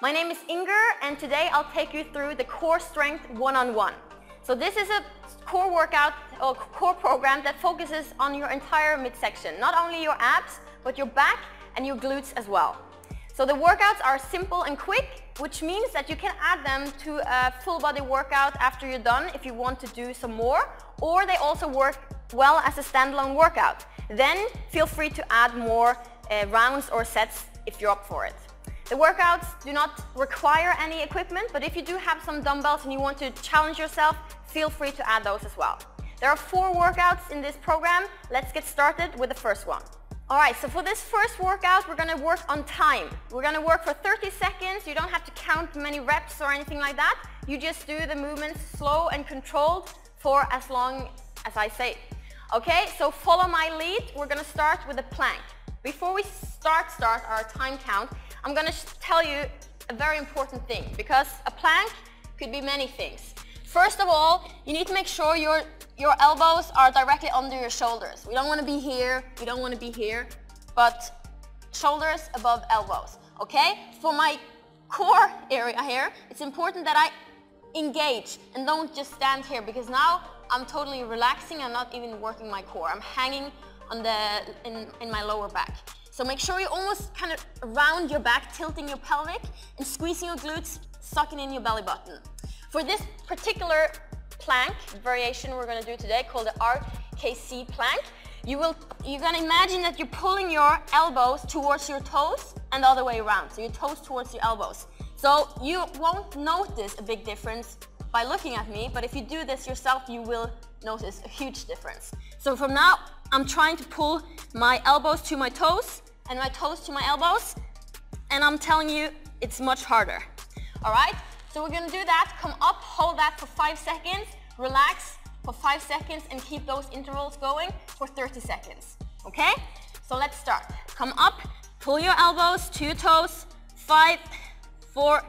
My name is Inger, and today I'll take you through the core strength one-on-one. So this is a core workout or core program that focuses on your entire midsection, not only your abs, but your back and your glutes as well. So the workouts are simple and quick, which means that you can add them to a full body workout after you're done if you want to do some more, or they also work well as a standalone workout. Then feel free to add more rounds or sets if you're up for it. The workouts do not require any equipment, but if you do have some dumbbells and you want to challenge yourself, feel free to add those as well. There are 4 workouts in this program. Let's get started with the first one. Alright, so for this first workout, we're going to work on time. We're going to work for 30 seconds. You don't have to count many reps or anything like that. You just do the movements slow and controlled for as long as I say. Okay, so follow my lead. We're going to start with a plank. Before we start our time count, I'm going to tell you a very important thing, because a plank could be many things. First of all, you need to make sure your elbows are directly under your shoulders. We don't want to be here, we don't want to be here, but shoulders above elbows, okay? For my core area here, it's important that I engage and don't just stand here, because now I'm totally relaxing. I'm not even working my core. I'm hanging on in my lower back. So make sure you almost kind of round your back, tilting your pelvic and squeezing your glutes, sucking in your belly button. For this particular plank variation we're going to do today, called the RKC plank, you're going to imagine that you're pulling your elbows towards your toes and the other way around. So your toes towards your elbows. So you won't notice a big difference by looking at me, but if you do this yourself, you will notice a huge difference. So from now, I'm trying to pull my elbows to my toes and my toes to my elbows, and I'm telling you, it's much harder. All right, so we're gonna do that. Come up, hold that for 5 seconds, relax for 5 seconds, and keep those intervals going for 30 seconds. Okay, so let's start. Come up, pull your elbows to your toes. 5, 4,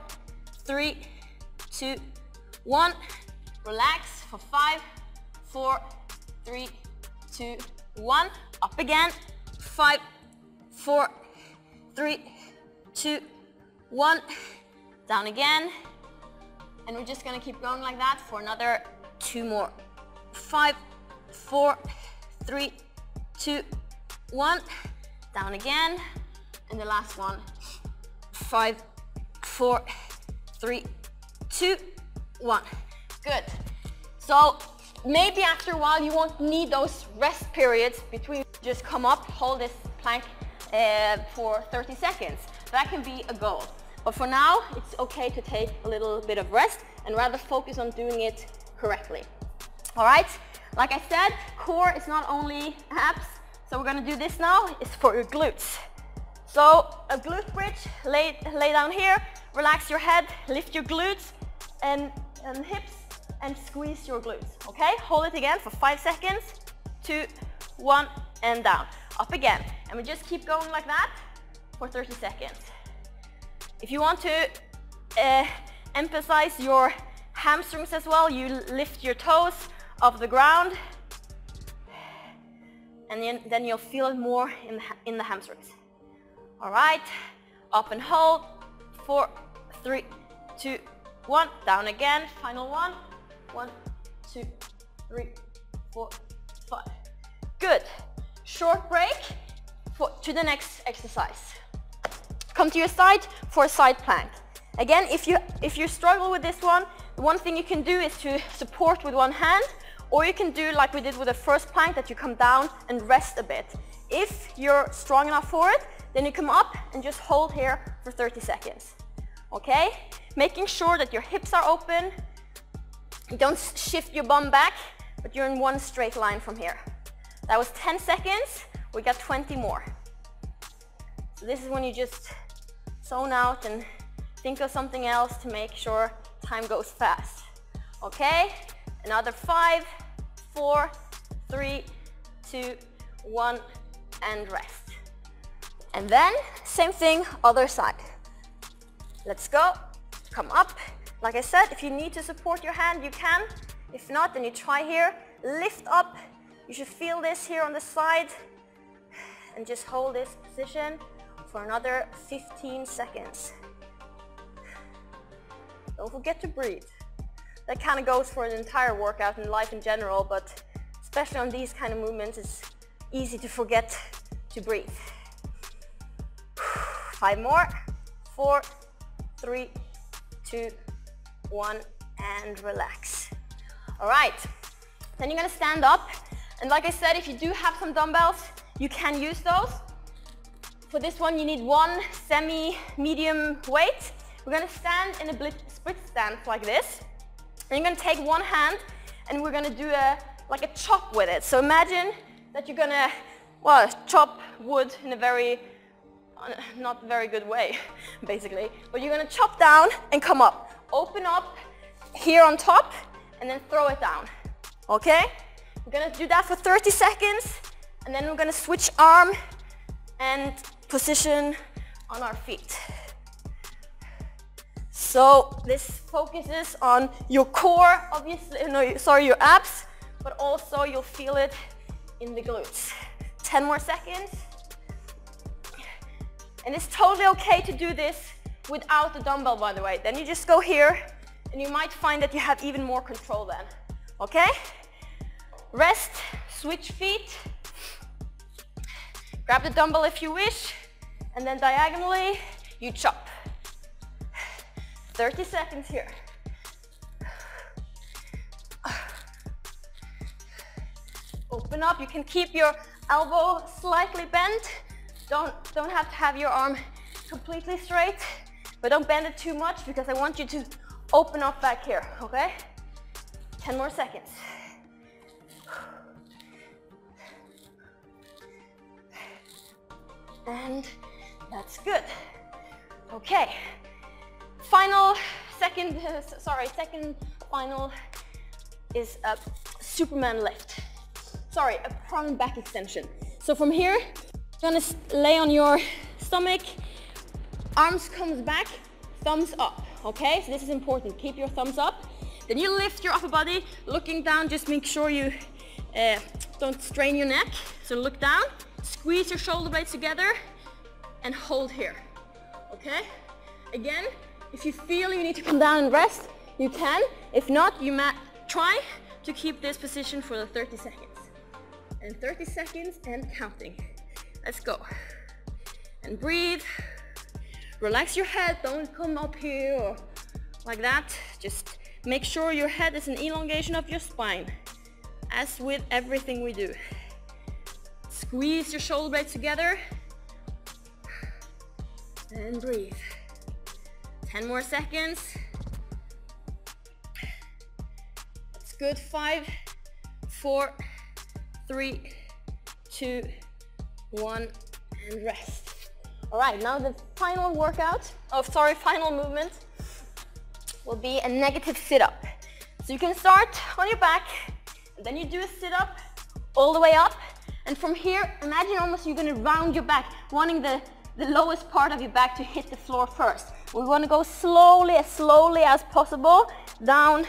3, 2, 1. Relax for 5, 4, 3, 2, 1. Up again. 5, 4, 3, 2, 1. Down again. And we're just going to keep going like that for another 2 more. 5, 4, 3, 2, 1. Down again. And the last one. 5, 4, 3, 2, 1. Good. So maybe after a while you won't need those rest periods between. Just come up, hold this plank for 30 seconds. That can be a goal. But for now, it's okay to take a little bit of rest and rather focus on doing it correctly. All right, like I said, core is not only abs. So we're going to do this now. It's for your glutes. So a glute bridge, lay down here, relax your head, lift your glutes and hips, and squeeze your glutes. Okay, hold it again for 5 seconds. 2, 1, and down. Up again. And we just keep going like that for 30 seconds. If you want to emphasize your hamstrings as well, you lift your toes off the ground, and then you'll feel it more in the hamstrings. All right, up and hold. 4, 3, 2, 1. Down again. Final one. 1, 2, 3, 4, 5. Good. Short break to the next exercise. Come to your side for a side plank. Again, if you struggle with this one, the one thing you can do is to support with one hand, or you can do like we did with the first plank, that you come down and rest a bit. If you're strong enough for it, then you come up and just hold here for 30 seconds. Okay? Making sure that your hips are open. Don't shift your bum back, but you're in one straight line from here. That was 10 seconds. We got 20 more. So this is when you just zone out and think of something else to make sure time goes fast. Okay? Another 5, 4, 3, 2, 1, and rest. And then, same thing, other side. Let's go. Come up. Like I said, if you need to support your hand, you can. If not, then you try here. Lift up. You should feel this here on the side. And just hold this position for another 15 seconds. Don't forget to breathe. That kind of goes for an entire workout and life in general, but especially on these kind of movements, it's easy to forget to breathe. 5 more. 4, 3, 2, 1, and relax. All right, then you're gonna stand up. And like I said, if you do have some dumbbells, you can use those. For this one, you need one semi-medium weight. We're gonna stand in a split stance like this. And you're gonna take one hand and we're gonna do like a chop with it. So imagine that you're gonna, well, chop wood in a very, not very good way, basically. But you're gonna chop down and come up. Open up here on top and then throw it down, okay? We're gonna do that for 30 seconds and then we're gonna switch arm and position on our feet. So this focuses on your core, obviously, no, sorry, your abs, but also you'll feel it in the glutes. 10 more seconds. And it's totally okay to do this without the dumbbell, by the way. Then you just go here and you might find that you have even more control then, okay? Rest, switch feet. Grab the dumbbell if you wish, and then diagonally, you chop. 30 seconds here. Open up, you can keep your elbow slightly bent. Don't have to have your arm completely straight, but don't bend it too much because I want you to open up back here, okay? 10 more seconds. And that's good. Okay. Second final is a Superman lift. Sorry, a front back extension. So from here, you're gonna lay on your stomach, arms comes back, thumbs up, okay? So this is important, keep your thumbs up. Then you lift your upper body, looking down, just make sure you don't strain your neck. So look down, squeeze your shoulder blades together, and hold here, okay? Again, if you feel you need to come down and rest, you can. If not, you might try to keep this position for the 30 seconds. And 30 seconds and counting. Let's go. And breathe. Relax your head, don't come up here or like that. Just make sure your head is an elongation of your spine, as with everything we do. Squeeze your shoulder blades together. And breathe. 10 more seconds. That's good. 5, 4, 3, 2, 1, and rest. All right, now the final workout, final movement will be a negative sit-up. So you can start on your back, and then you do a sit-up all the way up. And from here, imagine almost you're gonna round your back, wanting the lowest part of your back to hit the floor first. We want to go slowly as possible down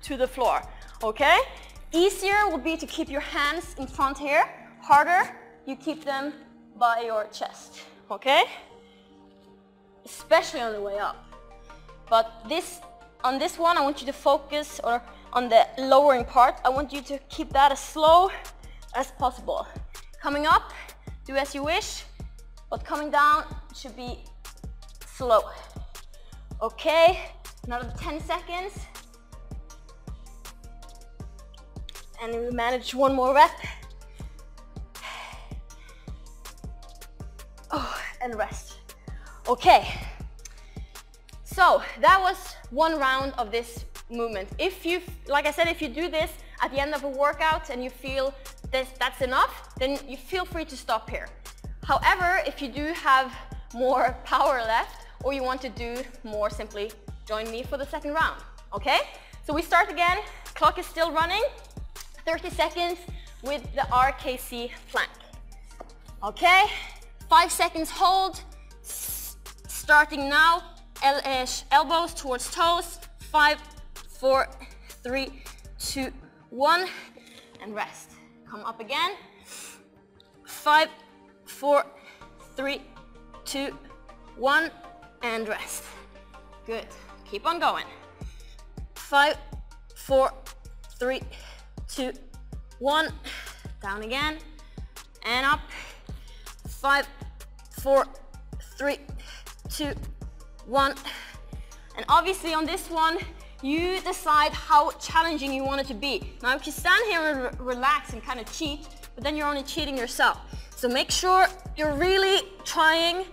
to the floor, okay? Easier will be to keep your hands in front here. Harder, you keep them by your chest, okay? Especially on the way up. But on this one, I want you to focus on the lowering part. I want you to keep that as slow as possible. Coming up, do as you wish, but coming down should be slow. Okay, another 10 seconds. And we manage one more rep. Oh, and rest. Okay, so that was one round of this movement. If you, like I said, if you do this at the end of a workout and you feel that's enough, then you feel free to stop here. However, if you do have more power left or you want to do more, simply join me for the second round, okay? So we start again, clock is still running, 30 seconds with the RKC plank. Okay, 5 seconds hold, starting now, elbows towards toes, 5, 4, 3, 2, 1, and rest. Come up again, 5, 4, 3, 2, 1, and rest. Good, keep on going. 5, 4, 3, 2, 1. Down again and up. 5, 4, 3, 2, 1. And obviously on this one, you decide how challenging you want it to be. Now if you stand here and relax and kind of cheat, but then you're only cheating yourself. So make sure you're really trying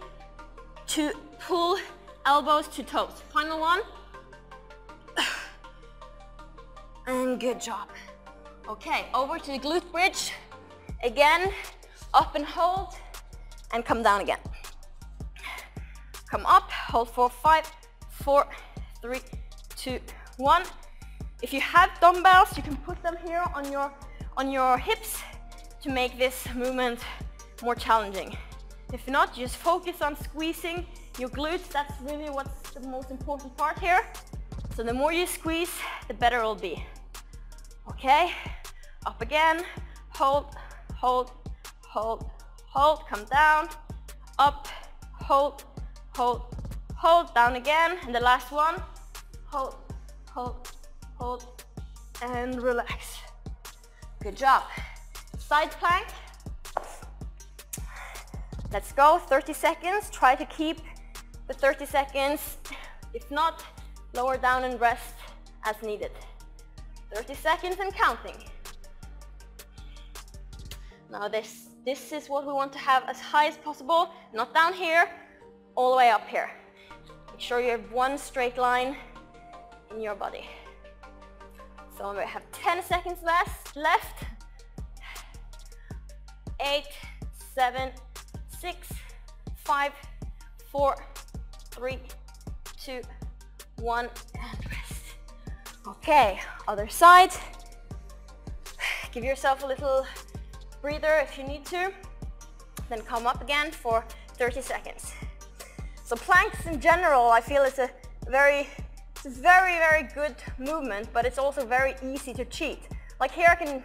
to pull elbows to toes. Final one. And good job. Okay, over to the glute bridge. Again, up and hold, and come down again. Come up, hold for 5, 4, 3, 2, 1. If you have dumbbells, you can put them here on your hips to make this movement more challenging. If not, just focus on squeezing your glutes. That's really what's the most important part here. So the more you squeeze, the better it'll be. Okay, up again, hold, hold, hold, hold, come down, up, hold, hold, hold, down again, and the last one, hold, hold, hold, and relax. Good job. Side plank. Let's go, 30 seconds. Try to keep the 30 seconds. If not, lower down and rest as needed. 30 seconds and counting. Now this is what we want to have as high as possible, not down here, all the way up here. Make sure you have one straight line in your body. So we have 10 seconds left. 8, 7, 6, 5, 4, 3, 2, 1, and rest. Okay, other side. Give yourself a little breather if you need to. Then come up again for 30 seconds. So planks in general, I feel it's a very, very good movement, but it's also very easy to cheat. Like here I can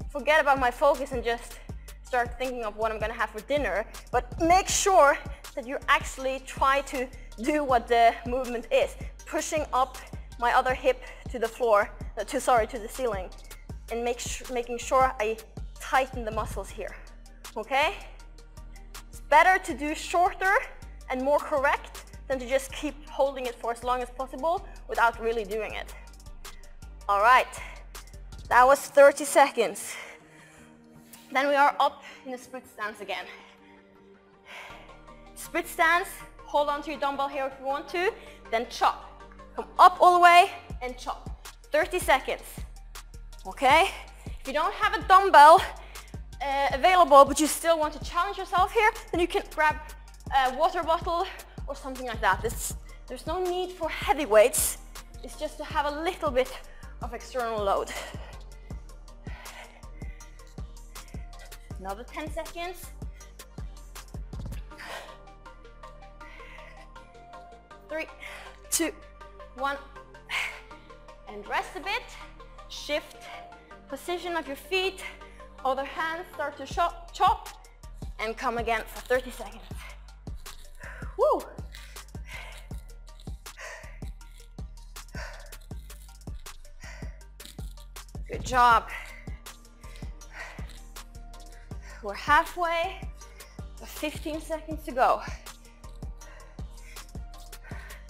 forget about my focus and just start thinking of what I'm gonna have for dinner, but make sure that you actually try to do what the movement is. Pushing up my other hip to the floor, to the ceiling, and making sure I tighten the muscles here, okay? It's better to do shorter and more correct than to just keep holding it for as long as possible without really doing it. All right, that was 30 seconds. Then we are up in the split stance again. Split stance, hold on to your dumbbell here if you want to, then chop. Come up all the way and chop. 30 seconds, okay? If you don't have a dumbbell available, but you still want to challenge yourself here, then you can grab a water bottle or something like that. There's no need for heavy weights. It's just to have a little bit of external load. Another 10 seconds. 3, 2, 1. And rest a bit. Shift position of your feet. Other hand, start to chop. And come again for 30 seconds. Woo! Good job. We're halfway, 15 seconds to go.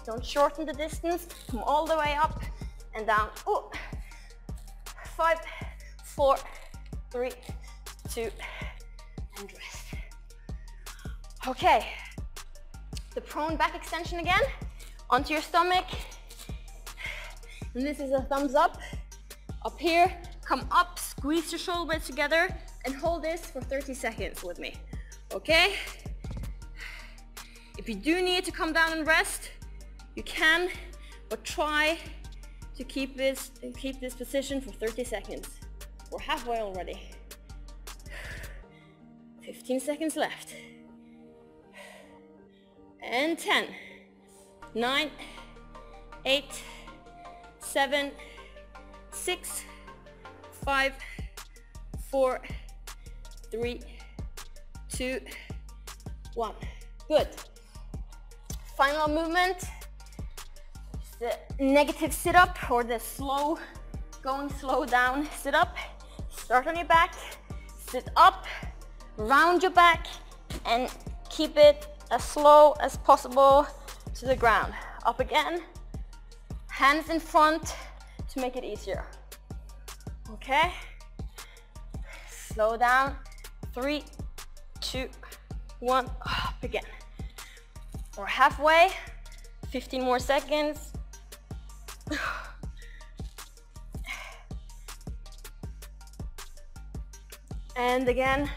Don't shorten the distance, come all the way up and down. Ooh. 5, 4, 3, 2, and rest. Okay, the prone back extension again, onto your stomach. And this is a thumbs up. Up here, come up, squeeze your shoulder blades together, and hold this for 30 seconds with me, okay? If you do need to come down and rest, you can, but try to keep this position for 30 seconds. We're halfway already. 15 seconds left. And 10, 9, 8, 7, 6, 5, 4, 3, 2, 1. Good. Final movement. the negative sit-up or the going slow down sit-up. Start on your back, sit up, round your back, and keep it as slow as possible to the ground. Up again, hands in front to make it easier. Okay, slow down, 3, 2, 1, up again. We're halfway, 15 more seconds. And again,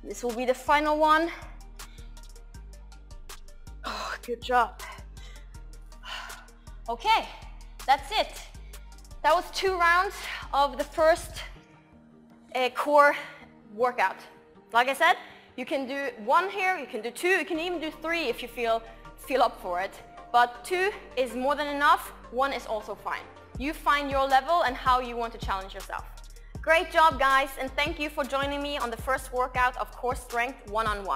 this will be the final one. Oh, good job. Okay, that's it. That was 2 rounds of the first core workout. Like I said, you can do 1 here, you can do 2, you can even do 3 if you feel up for it. But 2 is more than enough, 1 is also fine. You find your level and how you want to challenge yourself. Great job, guys, and thank you for joining me on the first workout of Core Strength 1-on-1.